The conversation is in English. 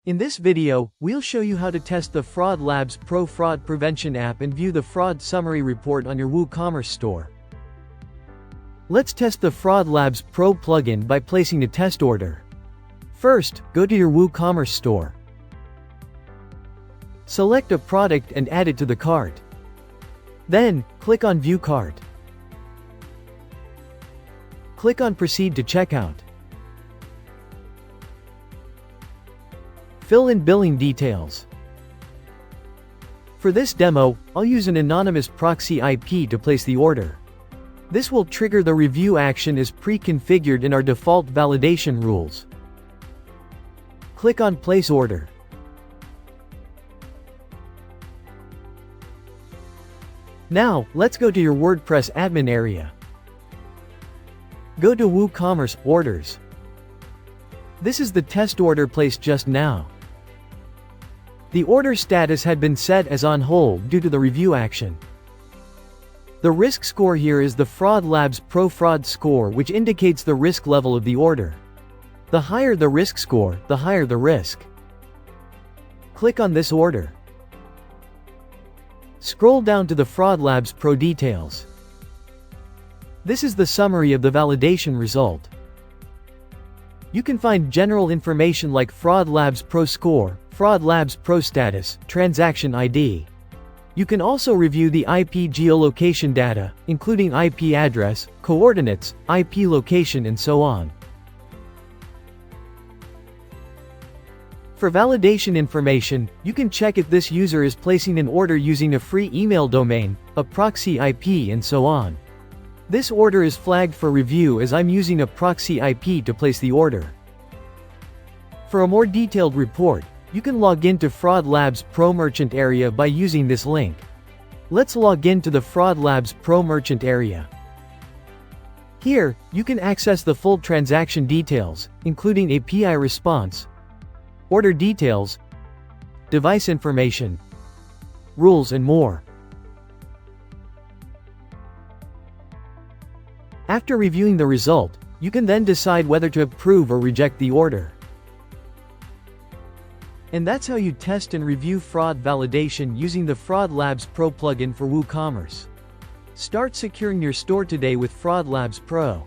In this video, we'll show you how to test the FraudLabs Pro Fraud Prevention app and view the fraud summary report on your WooCommerce store. Let's test the FraudLabs Pro plugin by placing a test order. First, go to your WooCommerce store. Select a product and add it to the cart. Then, click on View Cart. Click on Proceed to Checkout. Fill in billing details. For this demo, I'll use an anonymous proxy IP to place the order. This will trigger the review action as pre-configured in our default validation rules. Click on Place Order. Now, let's go to your WordPress admin area. Go to WooCommerce Orders. This is the test order placed just now. The order status had been set as on hold due to the review action. The risk score here is the FraudLabs Pro Fraud score, which indicates the risk level of the order. The higher the risk score, the higher the risk. Click on this order. Scroll down to the FraudLabs Pro details. This is the summary of the validation result. You can find general information like FraudLabs Pro score, FraudLabs Pro status, transaction ID. You can also review the IP geolocation data, including IP address, coordinates, IP location, and so on. For validation information, you can check if this user is placing an order using a free email domain, a proxy IP, and so on. This order is flagged for review as I'm using a proxy IP to place the order. For a more detailed report, you can log into FraudLabs Pro Merchant area by using this link. Let's log into the FraudLabs Pro Merchant area. Here, you can access the full transaction details, including API response, order details, device information, rules, and more. After reviewing the result, you can then decide whether to approve or reject the order. And that's how you test and review fraud validation using the FraudLabs Pro plugin for WooCommerce. Start securing your store today with FraudLabs Pro.